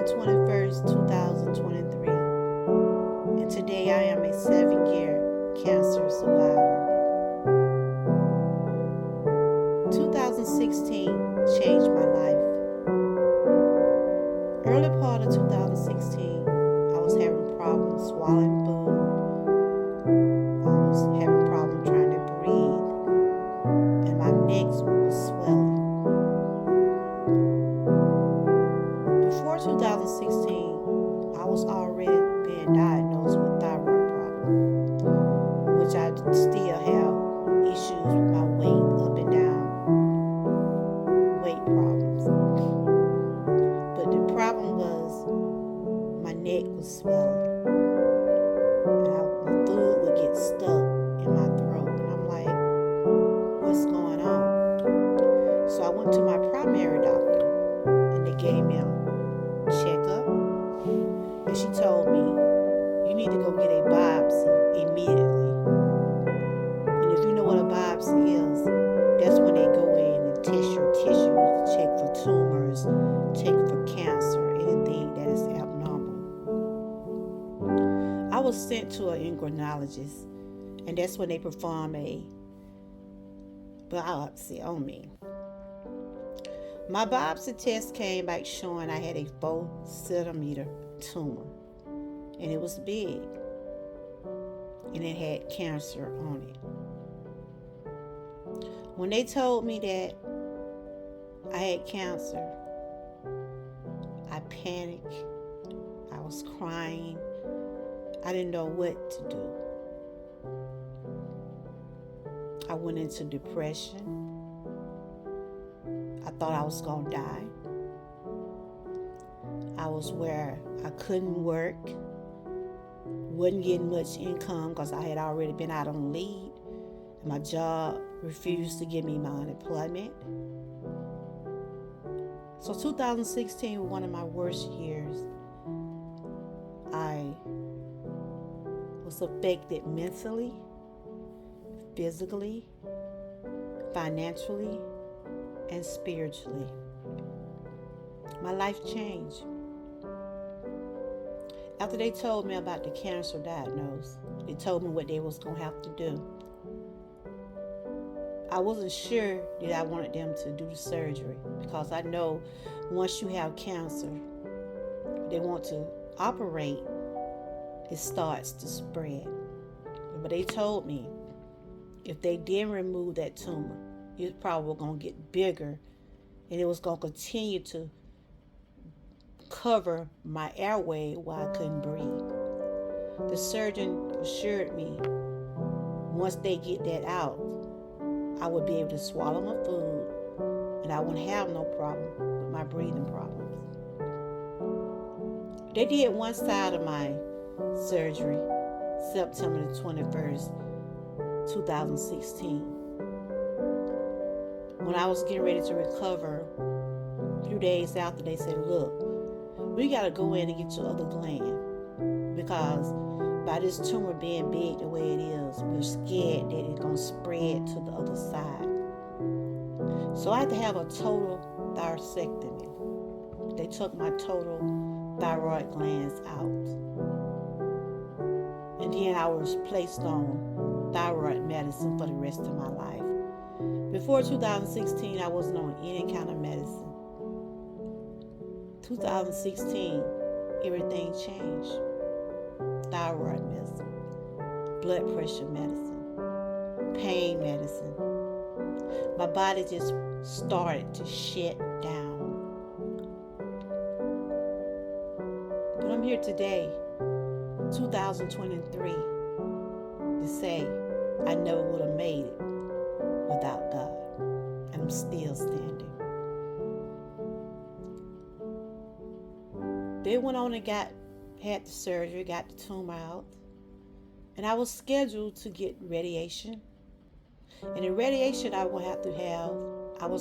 21st, 2023, and today I am a 7-year cancer survivor. 2016 changed my life. Early part of 2016, I was having problems swallowing food. I was having problems trying to breathe, and my neck was swelling. Before 2016, I was already being diagnosed with thyroid problem, which I still have issues with my weight up and down, weight problems. But the problem was my neck was swelling, and my food would get stuck in my throat, and I'm like, what's going on? So I went to my primary doctor, and they gave me a checkup, and she told me, you need to go get a biopsy immediately. And if you know what a biopsy is, that's when they go in and test your tissues, check for tumors, check for cancer, anything that is abnormal. I was sent to an endocrinologist, and that's when they perform a biopsy on me. My biopsy test came back showing I had a 4-centimeter tumor, and it was big, and it had cancer on it. When they told me that I had cancer, I panicked. I was crying. I didn't know what to do. I went into depression. I thought I was going to die. I was where I couldn't work, wasn't getting much income because I had already been out on leave. My job refused to give me my unemployment. So 2016 was one of my worst years. I was affected mentally, physically, financially, and spiritually. My life changed. After they told me about the cancer diagnosis, they told me what they was going to have to do. I wasn't sure that I wanted them to do the surgery, because I know once you have cancer, they want to operate, it starts to spread. But they told me if they didn't remove that tumor, it was probably going to get bigger, and it was going to continue to cover my airway while I couldn't breathe. The surgeon assured me once they get that out, I would be able to swallow my food, and I wouldn't have no problem with my breathing problems. They did one side of my surgery September the 21st, 2016. When I was getting ready to recover, a few days after, they said, look, we got to go in and get your other gland, because by this tumor being big the way it is, we're scared that it's going to spread to the other side. So I had to have a total thyroidectomy. They took my total thyroid glands out. And then I was placed on thyroid medicine for the rest of my life. Before 2016, I wasn't on any kind of medicine. 2016, everything changed. Thyroid medicine, blood pressure medicine, pain medicine. My body just started to shut down. But I'm here today, 2023, to say I never would have made it without God, and I'm still standing. They went on and had the surgery, got the tumor out, and I was scheduled to get radiation. And the radiation I was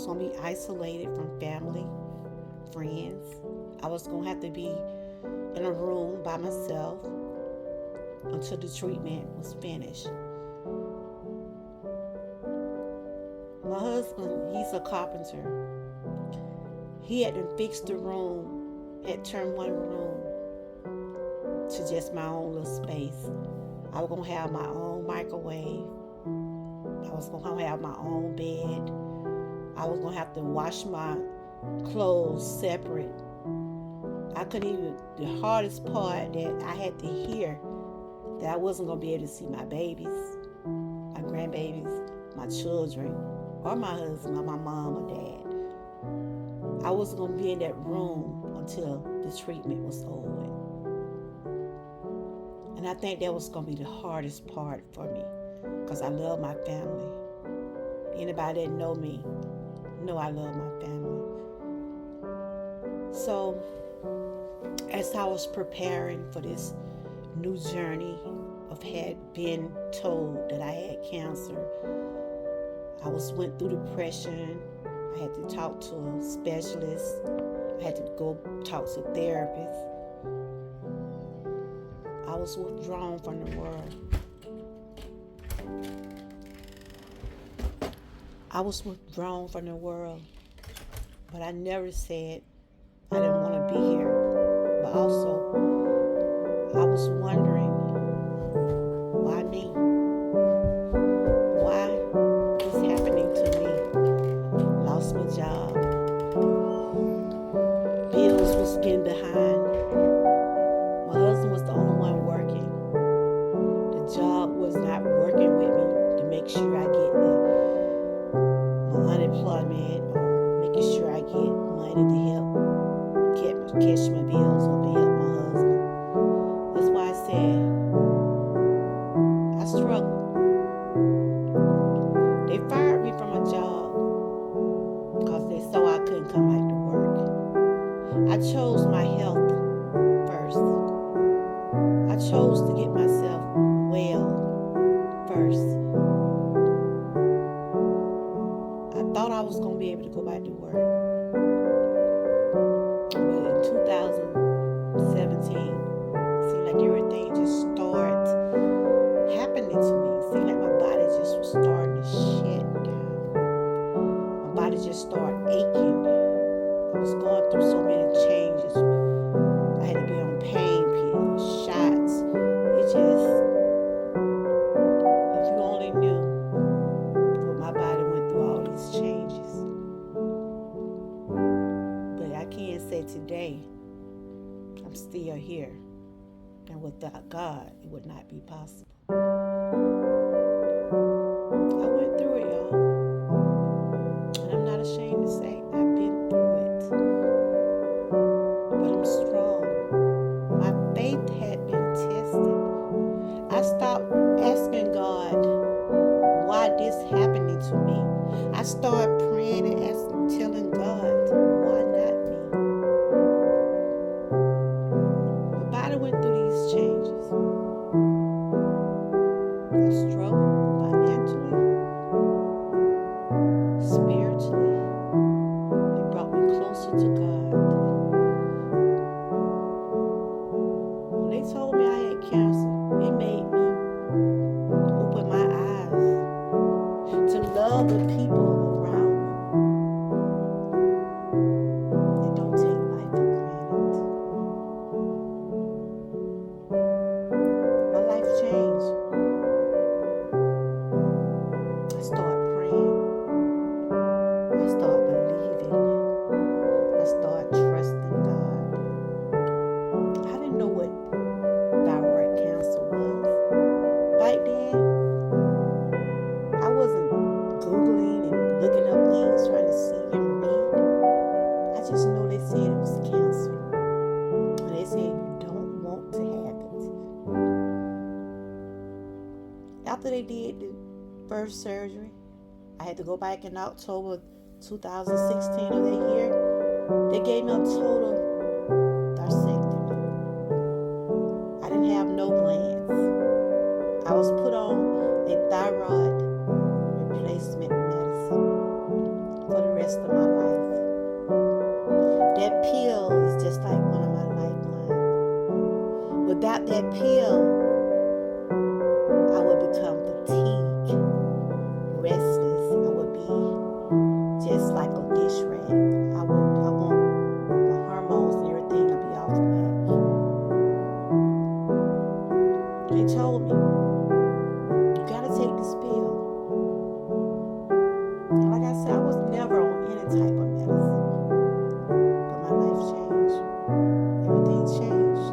going to be isolated from family, friends. I was going to have to be in a room by myself until the treatment was finished. My husband, he's a carpenter. He had to fix the room had turned one room to just my own little space. I was gonna have my own microwave. I was gonna have my own bed. I was gonna have to wash my clothes separate. I couldn't even, the hardest part that I had to hear, that I wasn't gonna be able to see my babies, my grandbabies, my children, or my husband, or my mom or dad. I wasn't gonna be in that room until the treatment was over. And I think that was gonna be the hardest part for me, because I love my family. Anybody that know me know I love my family. So as I was preparing for this new journey of had been told that I had cancer, I went through depression. I had to talk to a specialist. I had to go talk to a therapist. I was withdrawn from the world. I was withdrawn from the world, but I never said I didn't want to be here. But also, I was wondering, why me? Why this happening to me? Lost my job. Bills was getting behind. My husband was the only one working. The job was not working with me to make sure I get my unemployment, or making sure I get money to help catch my bills or to help my husband. That's why I said I struggled. They fired me from a job because they saw I couldn't come back to work. I chose my health first. I chose to get myself well first. I thought I was going to be able to go back to work. But in 2017, it seemed like everything just started happening to me. It seemed like my body just was starting to shut down. My body just started aching. I was going through so many changes. I had to be on pain pills, shots. It just, if you only knew what my body went through, all these changes. But I can say today, I'm still here. And without God, it would not be possible. I went through it, y'all. And I'm not ashamed to say I've been through it. But I'm strong. My faith had been tested. I stopped asking God why this happening to me. I started praying and asking, telling God, why not me? My body went through these changes. I struggled financially, spiritually. It brought me closer to God. When they told me I had cancer, it made me open my eyes to love the people around me and don't take life for granted. My life changed. I started praying. I started believing. I started trusting God. I didn't know what thyroid cancer was. Back then, I wasn't Googling and looking up things, trying to see and read. I just know they said it was cancer. And they said you don't want to have it. After they did the first surgery, I had to go back in October 2016 of that year. They gave me a total discectomy. I didn't have no glands. I was put on a thyroid replacement medicine for the rest of my life. That pill is just like one of my lifelines. Without that pill, I would become fatigued, restless. I would be just like a dish rag. I want my hormones and everything to be told me, you gotta take this pill. And like I said, I was never on any type of medicine. But my life changed. Everything changed.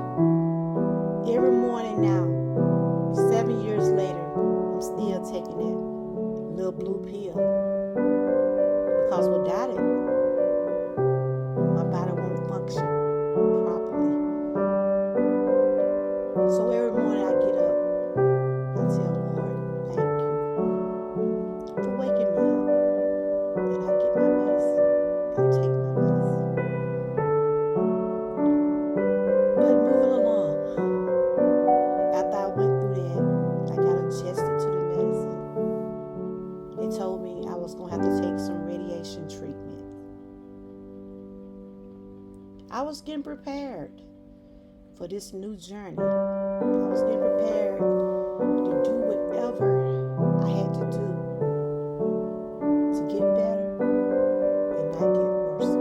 Every morning now, 7 years later, I'm still taking that little blue pill. Because without it, my body won't function properly. So every morning I get up, I tell Lord, thank you for waking me up. And I get my medicine. I take my medicine. But moving along, after I went through that, I got adjusted to the medicine. They told me I was going to have to take some radiation treatment. I was getting prepared for this new journey. I was getting prepared to do whatever I had to do to get better and not get worse.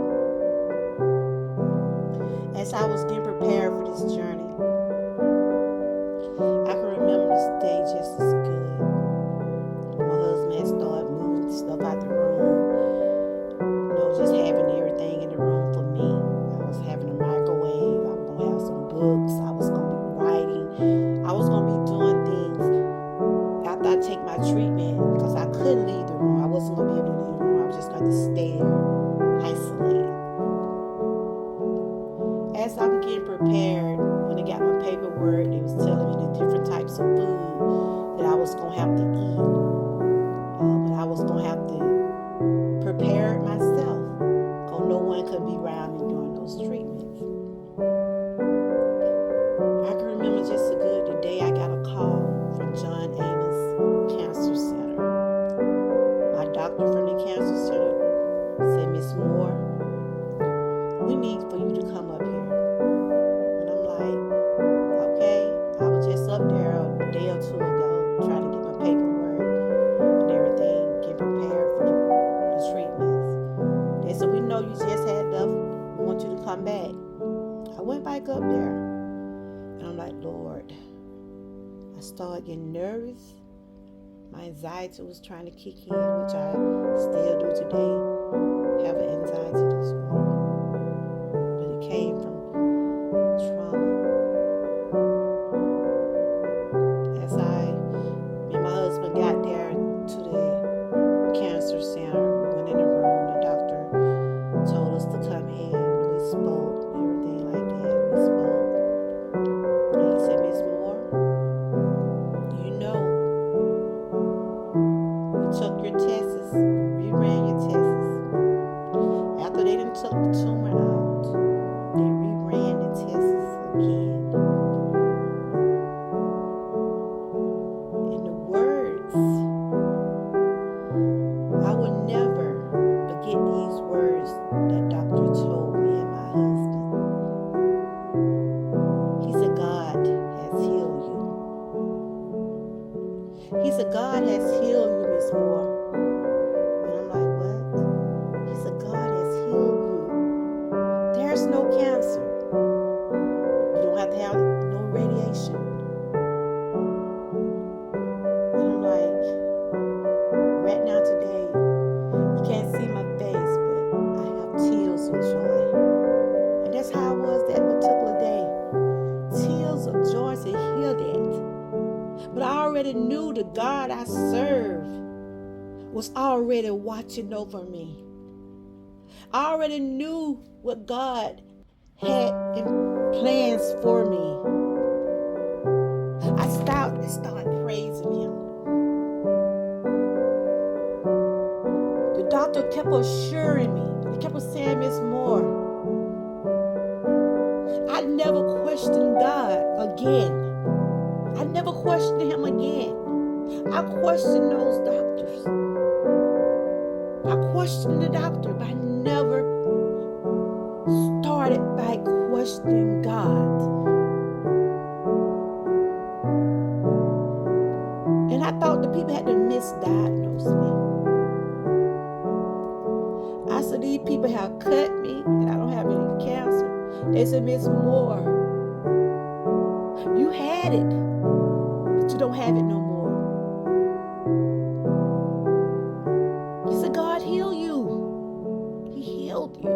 As I was getting prepared for this journey, I can remember this day just as good. My husband had started moving stuff out the room, just having everything in the room for me. I was having a microwave. I was going to have some books. I was going to be writing. I was going to be doing things after I take my treatment because I couldn't leave the room. I wasn't going to be able to leave the room. I was just going to stay there, isolated. As I'm getting prepared, when they got my paperwork, they was telling me the different types of food that I was going to have to eat. But I was going to have to prepare it myself because no one could be around me during those treatments. I can remember just so good the day I got a call from John Amos Cancer Center. My doctor from the cancer center said, Miss Moore, we need for you to come up here. And I'm like, okay. I was just up there a day or two ago trying to get my paperwork and everything, get prepared for the treatments. They said, we know you just had enough. We want you to come back. I went back up there. And I'm like, Lord. I started getting nervous. My anxiety was trying to kick in, which I still do today. Have an anxiety disorder. But it came from trauma. As me and my husband got there to the cancer center, we went in the room. The doctor told us to come in. We spoke, everything like that. We spoke. And he said, Miss Moore, you know, we took your tests, reran your tests. After they done took the tumor out, they reran the tests again. And the words, I will never forget these words that doctor told me and my husband. He said, God has healed you. He said, God has healed you, Miss Moore. And I'm like, what? He said, God has healed you. There's no cancer. You don't have to have no radiation. And I'm like, right now today, you can't see my face, but I have tears of joy. And that's how I was that particular day. Tears of joy to hear that. But I already knew the God I served was already watching over me. I already knew what God had in plans for me. I started praising Him. The doctor kept assuring me. He kept saying, Miss Moore, I never questioned God again. I never questioned Him again. I questioned those doctors. I questioned the doctor, but I never started by questioning God. And I thought the people had to misdiagnose me. I said, these people have cut me and I don't have any cancer. They said, Miss Moore, you had it, but you don't have it no more. You said, God heal you. He healed you.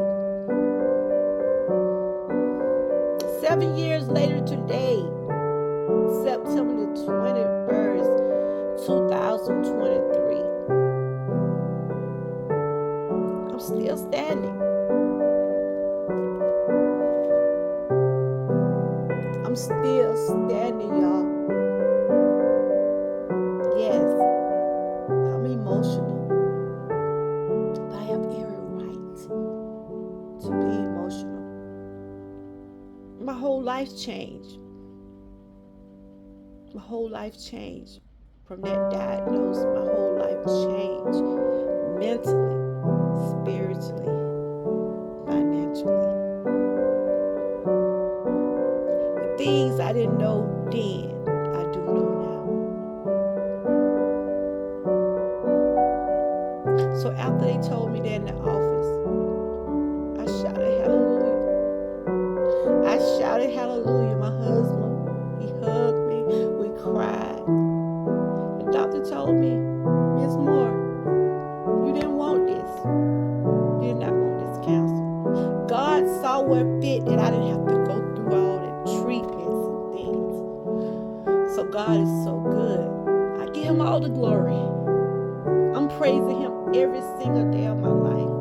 7 years later today, September the 21st, 2023, I'm still standing. I'm still standing, y'all. Yes, I'm emotional, but I have every right to be emotional. My whole life changed. My whole life changed. From that diagnosis, my whole life changed. Mentally, spiritually, financially. The things I didn't know then, I do know now. So after they told me that in the office, I shouted hallelujah. I shouted hallelujah. My husband, he hugged me. We cried. The doctor told me, Miss Moore, you didn't want this. You did not want this cancer. God saw where fit that I didn't have to go through all the treatments and things. So God is so good. I give him all the glory. I'm praising him every single day of my life.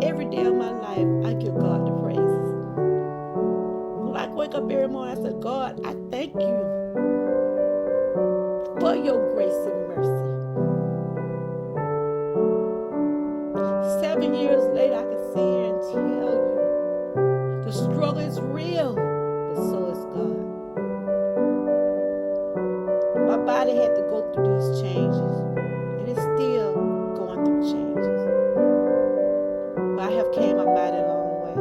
Every day of my life, I give God the praises. When I wake up every morning, I say, God, I thank you for your grace and mercy. 7 years later, I can sit here and tell you the struggle is real, but so is God. My body had to go through these changes, and it's still going through changes. But I have came a mighty long way.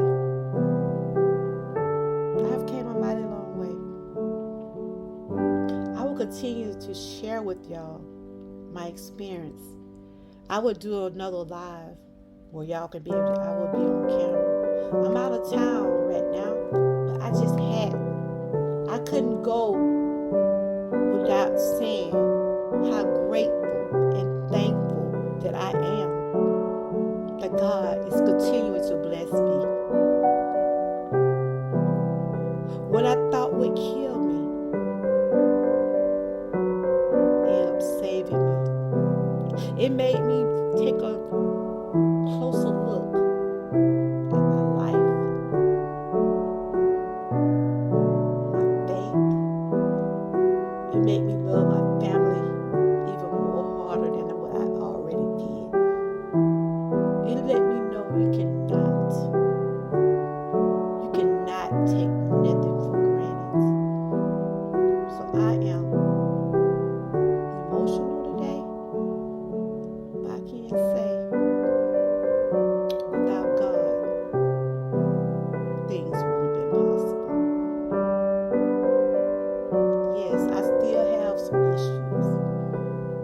I have came a mighty long way. I will continue to share with y'all my experience. I will do another live where y'all can be able to, I will be on camera. I'm out of town right now, but I couldn't go without saying how grateful and thankful that I am that God is continuing to bless me. What I thought would kill me, ended up saving me. It made me take a closer look at my life, my faith. It made me love my family even more harder than what I already did. It let me know you cannot take nothing for granted. So I am emotional today, but I can't say without God, things wouldn't have been possible. Yes, I still have some issues,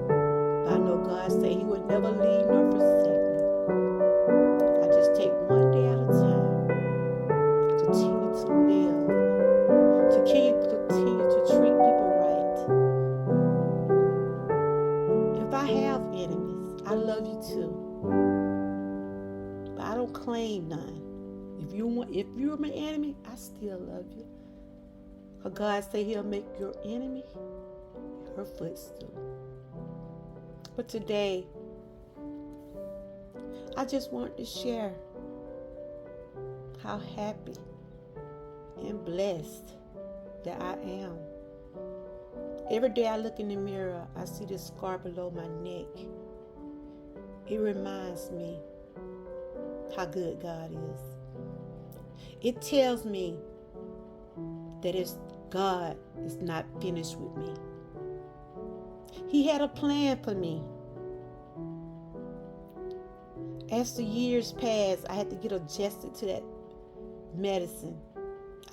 but I know God said he would never leave nor forsake me. I just take one day at a time, continue to live, to continue to treat people right. If I have enemies, I love you too, but I don't claim none. If you're my enemy, I still love you. Because God say he'll make your enemy your footstool. But today, I just want to share how happy and blessed that I am. Every day I look in the mirror, I see this scar below my neck. It reminds me how good God is. It tells me that God is not finished with me. He had a plan for me. As the years passed, I had to get adjusted to that medicine.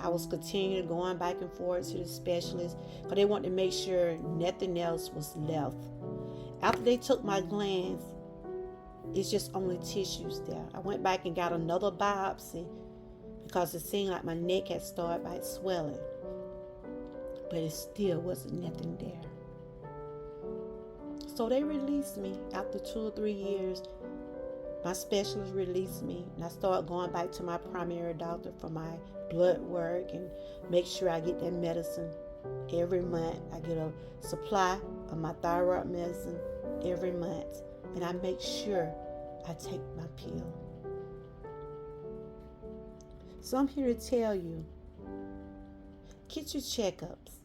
I was continuing going back and forth to the specialist because they wanted to make sure nothing else was left. After they took my glands, it's just only tissues there. I went back and got another biopsy because it seemed like my neck had started by swelling. but it still wasn't nothing there. So they released me after 2 or 3 years. My specialist released me, and I started going back to my primary doctor for my blood work and make sure I get that medicine every month. I get a supply of my thyroid medicine every month, and I make sure I take my pill. So I'm here to tell you, get your checkups.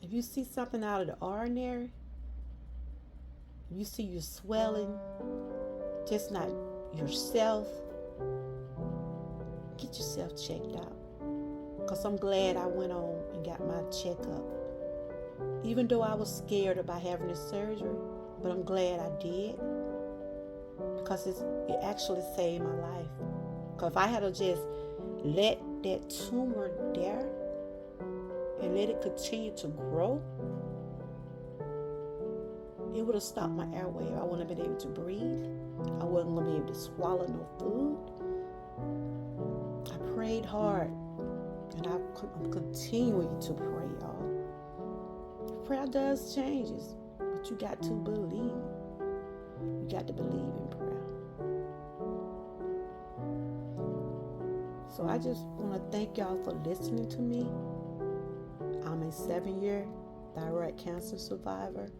If you see something out of the ordinary, if you see you swelling, just not yourself, get yourself checked out. Because I'm glad I went on and got my checkup. Even though I was scared about having the surgery, but I'm glad I did. Because it actually saved my life. Because if I had to just let that tumor there and let it continue to grow, it would have stopped my airway. I wouldn't have been able to breathe. I wasn't going to be able to swallow no food. I prayed hard, and I'm continuing to pray, y'all. Prayer does changes, but you got to believe. You got to believe in prayer. So I just want to thank y'all for listening to me. I'm a 7-year thyroid cancer survivor.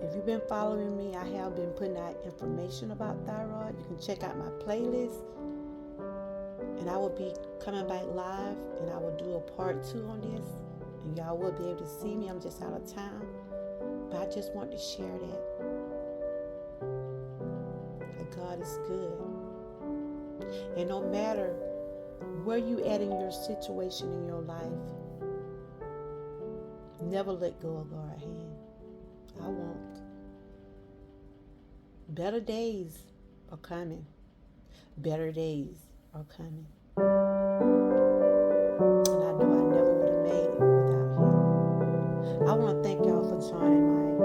If you've been following me, I have been putting out information about thyroid. You can check out my playlist. And I will be coming back live, and I will do a part 2 on this. And y'all will be able to see me. I'm just out of town. But I just want to share that God is good. And no matter where you at in your situation in your life, never let go of God's hand. I won't. Better days are coming. Better days are coming. And I know I never would have made it without Him. I want to thank y'all for joining my